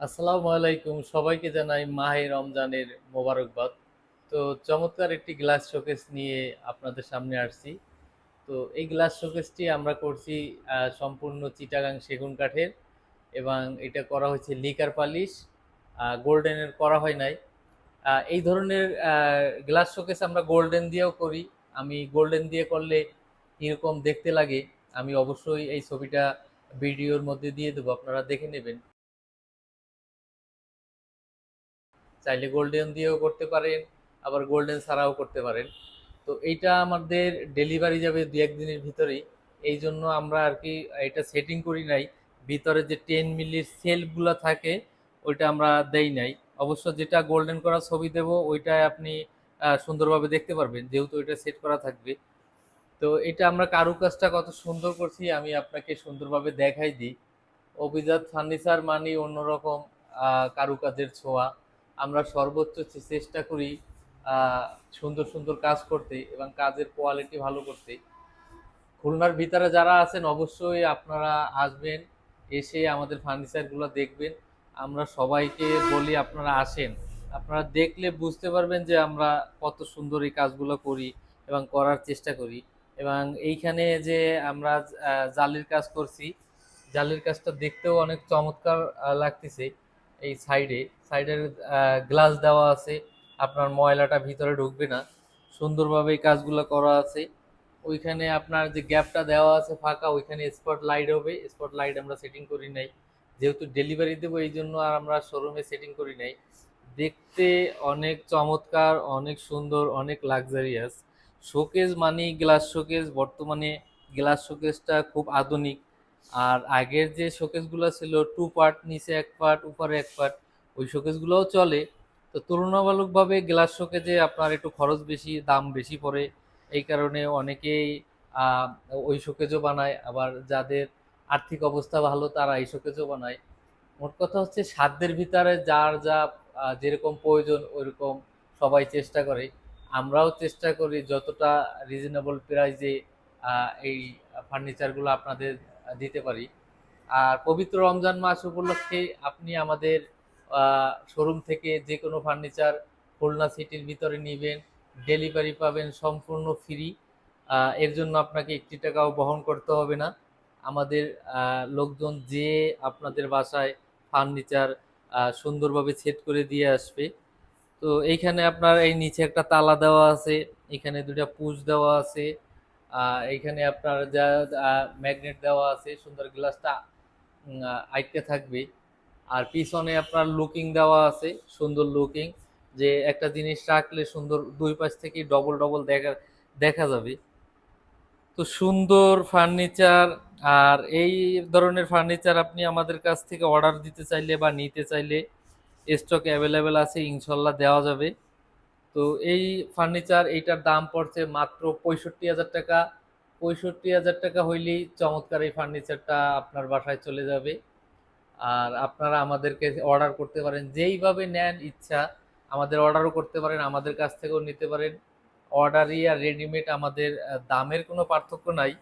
আসসালামু আলাইকুম, সবাইকে জানাই মাহে রমজানের মোবারকবাদ। তো চমৎকার একটি গ্লাস শোকেস নিয়ে আপনাদের সামনে আসছি। তো এই গ্লাস শোকেসটি আমরা করছি সম্পূর্ণ চিটাগাং সেগুন কাঠের, এবং এটা করা হয়েছে লিকার পালিশ, গোল্ডেনের করা হয় নাই। এই ধরনের গ্লাস শোকেস আমরা গোল্ডেন দিয়েও করি। আমি গোল্ডেন দিয়ে করলে কীরকম দেখতে লাগে আমি অবশ্যই এই ছবিটা ভিডিওর মধ্যে দিয়ে দেবো, আপনারা দেখে নেবেন। চাইলে গোল্ডেন দিয়েও করতে পারেন, আবার গোল্ডেন ছাড়াও করতে পারেন। তো এইটা আমাদের ডেলিভারি যাবে দু এক দিনের ভিতরেই। এই জন্য আমরা আর কি এটা সেটিং করি নাই। ভিতরে যে 10 মিলির সেলফগুলো থাকে ওইটা আমরা দেই নাই। অবশ্য যেটা গোল্ডেন করা ছবি দেব ওইটায় আপনি সুন্দরভাবে দেখতে পারবেন, যেহেতু ওইটা সেট করা থাকবে। তো এটা আমরা কারুকাজটা কত সুন্দর করছি আমি আপনাকে সুন্দরভাবে দেখাই দিই। অভিজাত ফার্নিচার মানেই অন্যরকম কারুকাজের ছোঁয়া। আমরা সর্বোচ্চ চেষ্টা করি সুন্দর সুন্দর কাজ করতে এবং কাজের কোয়ালিটি ভালো করতে। খুলনার ভিতরে যারা আছেন অবশ্যই আপনারা আসবেন, এসে আমাদের ফার্নিচারগুলো দেখবেন। আমরা সবাইকে বলি আপনারা আসেন, আপনারা দেখলে বুঝতে পারবেন যে আমরা কত সুন্দর এই কাজগুলো করি এবং করার চেষ্টা করি। এবং এইখানে যে আমরা জালির কাজ করছি, জালির কাজটা দেখতেও অনেক চমৎকার লাগতেছে। এই সাইডের গ্লাস দেওয়া আছে, আপনার ময়লাটা ভিতরে ঢুকবে না, সুন্দরভাবে এই কাজগুলো করা আছে। ওইখানে আপনার যে গ্যাপটা দেওয়া আছে ফাঁকা, ওইখানে স্পট লাইট হবে। স্পট লাইট আমরা সেটিং করি নাই, যেহেতু ডেলিভারি দেবো এই জন্য আর আমরা শোরুমে সেটিং করি নাই। দেখতে অনেক চমৎকার, অনেক সুন্দর, অনেক লাক্সারিয়াস। শোকেস মানেই গ্লাস শোকেস। বর্তমানে গ্লাস শোকেসটা খুব আধুনিক। আর আগের যে শোকেসগুলো ছিল টু পার্ট, নিচে এক পার্ট উপরে এক পার্ট, ওই শোকেসগুলোও চলে। তো তুলনামূলকভাবে গ্লাস শোকেজে আপনার একটু খরচ বেশি, দাম বেশি পড়ে। এই কারণে অনেকেই আহ, ওই শোকেজও বানায়, আবার যাদের আর্থিক অবস্থা ভালো তারা এই শোকেজও বানায়। মোট কথা হচ্ছে সাধ্যের ভিতরে যার যা যেরকম প্রয়োজন ওইরকম সবাই চেষ্টা করে। আমরাও চেষ্টা করি যতটা রিজনেবল প্রাইসে এই ফার্নিচারগুলো আপনাদের দিতে পারি। আর পবিত্র রমজান মাস উপলক্ষে আপনি আমাদের শোরুম থেকে যে কোনো ফার্নিচার খুলনা সিটির ভিতরে নেবেন, ডেলিভারি পাবেন সম্পূর্ণ ফ্রি। এর জন্য আপনাকে একটি টাকাও বহন করতে হবে না। আমাদের লোকজন যে আপনাদের বাসায় ফার্নিচার সুন্দরভাবে সেট করে দিয়ে আসবে। তো এইখানে আপনার এই নিচে একটা তালা দেওয়া আছে, এখানে দুটা পুশ দেওয়া আছে, এইখানে আপনার যা ম্যাগনেট দেওয়া আছে, সুন্দর গ্লাসটা আটকে থাকবে। আর পিছনে আপনার লুকিং দেওয়া আছে, সুন্দর লুকিং, যে একটা জিনিস রাখলে সুন্দর দুই পাশ থেকে ডবল ডবল দেখা দেখা যাবে। তো সুন্দর ফার্নিচার। আর এই ধরনের ফার্নিচার আপনি আমাদের কাছ থেকে অর্ডার দিতে চাইলে বা নিতে চাইলে স্টক অ্যাভেলেবেল আছে, ইনশাল্লাহ দেওয়া যাবে। তো এই ফার্নিচার এইটার দাম পড়ছে মাত্র 65,000 টাকা। 65,000 টাকা হইলেই চমৎকার এই ফার্নিচারটা আপনার বাসায় চলে যাবে। আর আপনারা আমাদেরকে অর্ডার করতে পারেন, যেইভাবে নেন ইচ্ছা আমাদের অর্ডারও করতে পারেন, আমাদের কাছ থেকেও নিতে পারেন। অর্ডারই আর রেডিমেড আমাদের দামের কোনো পার্থক্য নাই।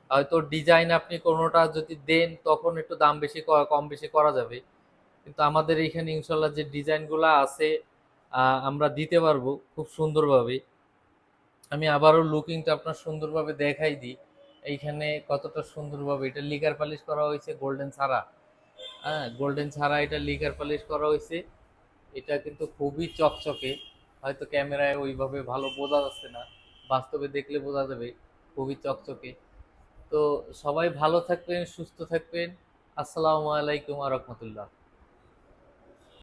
হয়তো ডিজাইন আপনি কোনোটা যদি দেন তখন একটু দাম বেশি কম বেশি করা যাবে, কিন্তু আমাদের এইখানে ইনশাল্লাহ যে ডিজাইনগুলো আছে আমরা দিতে পারবো খুব সুন্দরভাবে। আমি আবারও লুকিংটা আপনার সুন্দরভাবে দেখাই দিই। এইখানে কতটা সুন্দরভাবে এটা লিকার পালিশ করা হয়েছে গোল্ডেন ছাড়া। হ্যাঁ, গোল্ডেন ছাড়া এটা লিকার পালিশ করা হয়েছে। এটা কিন্তু খুবই চকচকে। হয়তো ক্যামেরায় ওইভাবে ভালো বোঝা যাচ্ছে না, বাস্তবে দেখলে বোঝা যাবে খুবই চকচকে। তো সবাই ভালো থাকবেন, সুস্থ থাকবেন। আসসালামু আলাইকুম ওয়া রাহমাতুল্লাহ।